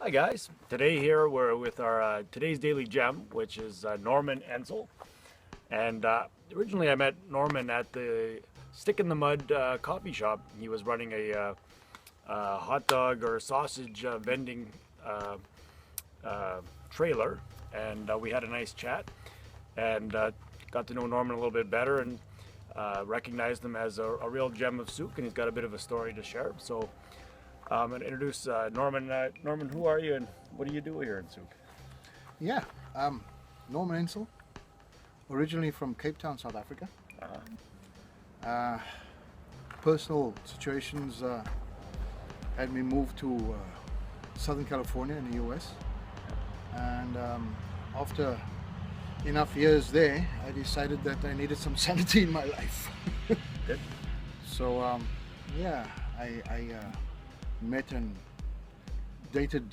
Hi guys. Today here we're with our today's daily gem, which is Norman Ensil. And originally I met Norman at the Stick in the Mud coffee shop. He was running a hot dog or sausage vending trailer, and we had a nice chat and got to know Norman a little bit better and recognized him as a real gem of Souk, and he's got a bit of a story to share. So I'm going to introduce Norman. Norman, who are you and what do you do here in Souk? Yeah, Norman Ensil, originally from Cape Town, South Africa. Personal situations had me move to Southern California in the US, and after enough years there, I decided that I needed some sanity in my life. Good. So yeah, I met and dated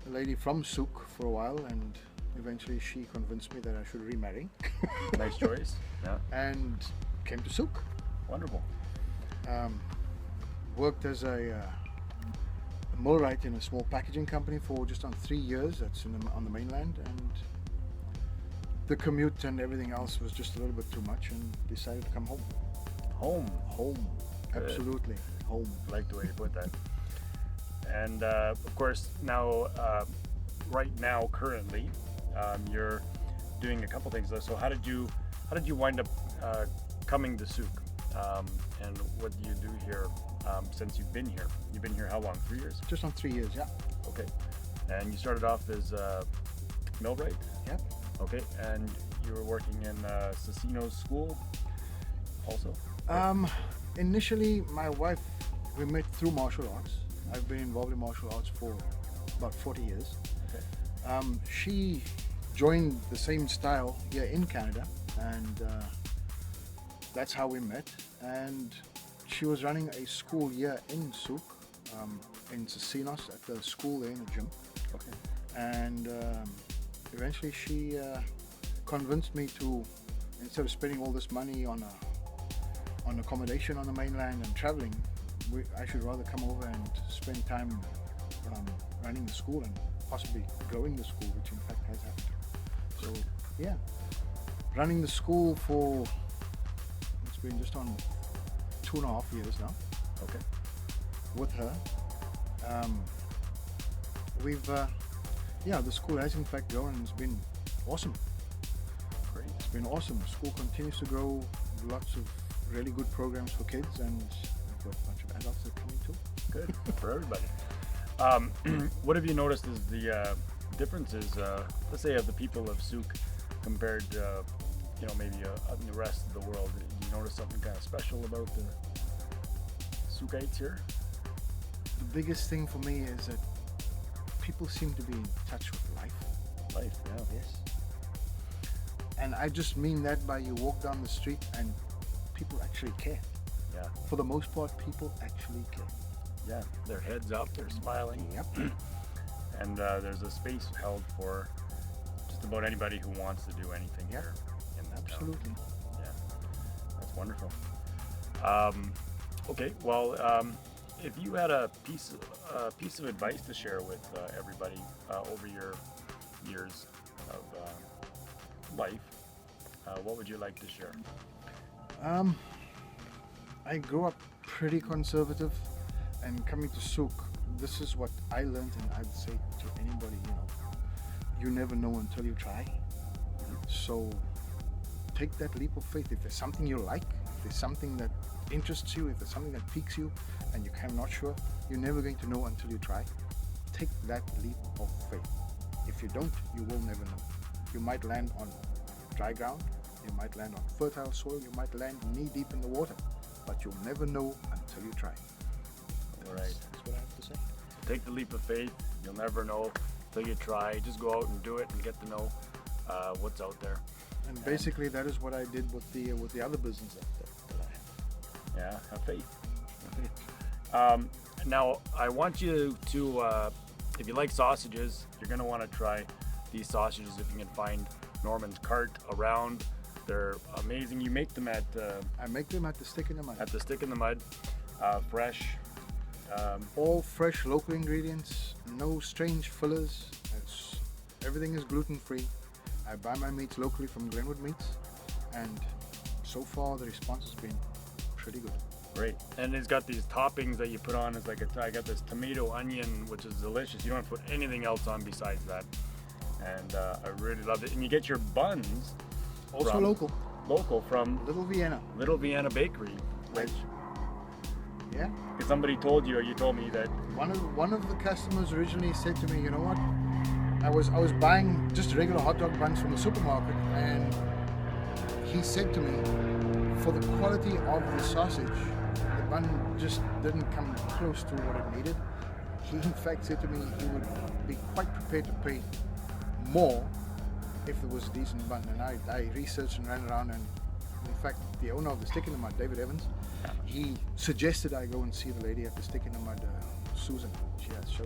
a lady from Souk for a while, and eventually she convinced me that I should remarry. Nice choice. Yeah. And came to Souk. Wonderful. Worked as a millwright in a small packaging company for just on 3 years. That's on the mainland, and the commute and everything else was just a little bit too much, and decided to come home. Home. Good. Absolutely home. I like the way you put that. And of course, now, right now, currently, you're doing a couple things. So how did you wind up coming to Souk? And what do you do here since you've been here? You've been here how long? 3 years? Just on 3 years, yeah. Okay. And you started off as millwright? Yep. Okay. And you were working in Cicino's school also? Initially, my wife, we met through martial arts. I've been involved in martial arts for about 40 years. Okay. She joined the same style here in Canada, and that's how we met. And she was running a school here in Souk, in Cicinos, at the school there in the gym. Okay. And eventually she convinced me to, instead of spending all this money on accommodation on the mainland and traveling, I should rather come over and spend time running the school and possibly growing the school, which in fact has happened. So yeah, running the school for, it's been just on 2.5 years now. Okay. With her, the school has in fact grown, and it's been awesome. Great. It's been awesome. The school continues to grow, lots of really good programs for kids, and we've got a bunch of adults that are coming too. Good for everybody. What have you noticed is the differences, let's say, of the people of Souk compared to, maybe the rest of the world? Do you notice something kind of special about the Soukites here? The biggest thing for me is that people seem to be in touch with life. Life, yeah. Yes. And I just mean that by you walk down the street and people actually care. Yeah. For the most part, people actually care. Yeah, their heads up, they're smiling. Yep. And there's a space held for just about anybody who wants to do anything here in this Absolutely. town. Yeah, that's wonderful. Okay, well, if you had a piece of advice to share with everybody over your years of life, what would you like to share? I grew up pretty conservative, and coming to Souk, this is what I learned, and I'd say to anybody, you never know until you try. So take that leap of faith. If there's something you like, if there's something that interests you, if there's something that piques you, and you're kind of not sure, you're never going to know until you try. Take that leap of faith. If you don't, you will never know. You might land on dry ground, you might land on fertile soil, you might land knee deep in the water, but you'll never know until you try. All right. That's what I have to say. Take the leap of faith. You'll never know until you try. Just go out and do it and get to know what's out there. And basically, that is what I did with the other business that I have. Yeah, have faith. Now, I want you to, if you like sausages, you're going to want to try these sausages if you can find Norman's cart around. They're amazing. You make them at... I make them at the Stick in the Mud. At the Stick in the Mud. Fresh, All fresh local ingredients, no strange fillers. Everything is gluten free. I buy my meats locally from Glenwood Meats, and so far the response has been pretty good. Great. And it's got these toppings that you put on. It's like I got this tomato onion, which is delicious. You don't have to put anything else on besides that. And I really love it. And you get your buns Also from, local from Little Vienna. Little Vienna Bakery. Which, yeah. if somebody told you, or you told me that One of the customers originally said to me, you know what? I was buying just regular hot dog buns from the supermarket, and he said to me, for the quality of the sausage, the bun just didn't come close to what it needed. He in fact said to me he would be quite prepared to pay more if there was a decent bun. And I researched and ran around, and in fact the owner of the Stick in the Mud, David Evans, he suggested I go and see the lady at the Stick in the Mud, Susan. She has show,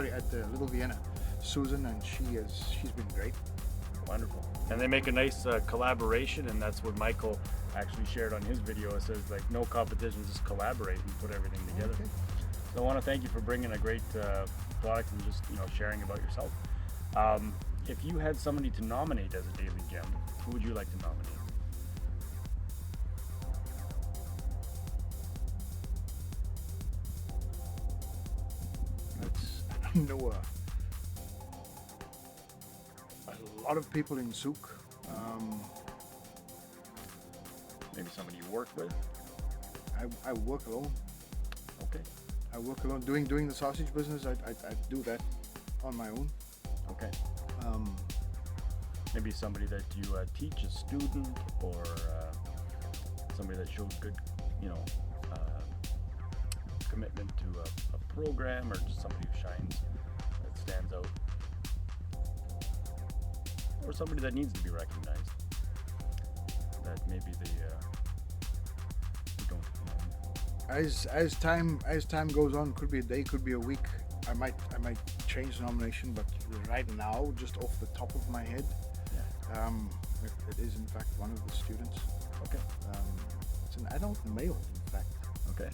at the Little Vienna, Susan, and she's been great. wonderful. And they make a nice collaboration, and that's what Michael actually shared on his video. It says like no competition, just collaborate and put everything together. Okay. So I want to thank you for bringing a great product and just sharing about yourself. If you had somebody to nominate as a Daily Gem, who would you like to nominate? I know a lot of people in Souk. Maybe somebody you work with? I work alone. Okay. I work alone. Doing the sausage business, I do that on my own. Okay. Maybe somebody that you teach, a student, or somebody that shows good, commitment to a program, or just somebody who shines, that stands out, or somebody that needs to be recognized, that maybe they don't know. As time goes on, could be a day, could be a week. I might change the nomination, but right now, just off the top of my head, it is in fact one of the students. Okay. It's an adult male, in fact. Okay.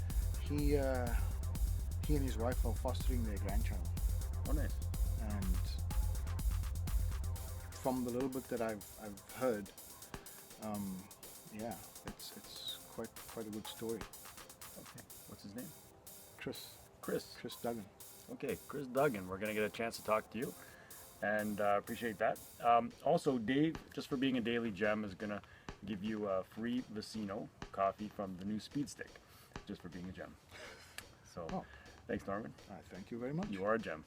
He and his wife are fostering their grandchild, Oh, nice. and from the little bit that I've heard, it's quite a good story. Okay. What's his name? Chris Duggan. Okay, Chris Duggan. We're gonna get a chance to talk to you, and appreciate that. Also, Dave, just for being a Daily Gem, is gonna give you a free Vicino coffee from the new Speed Stick, just for being a gem. So, thanks, Norman. Thank you very much. You are a gem.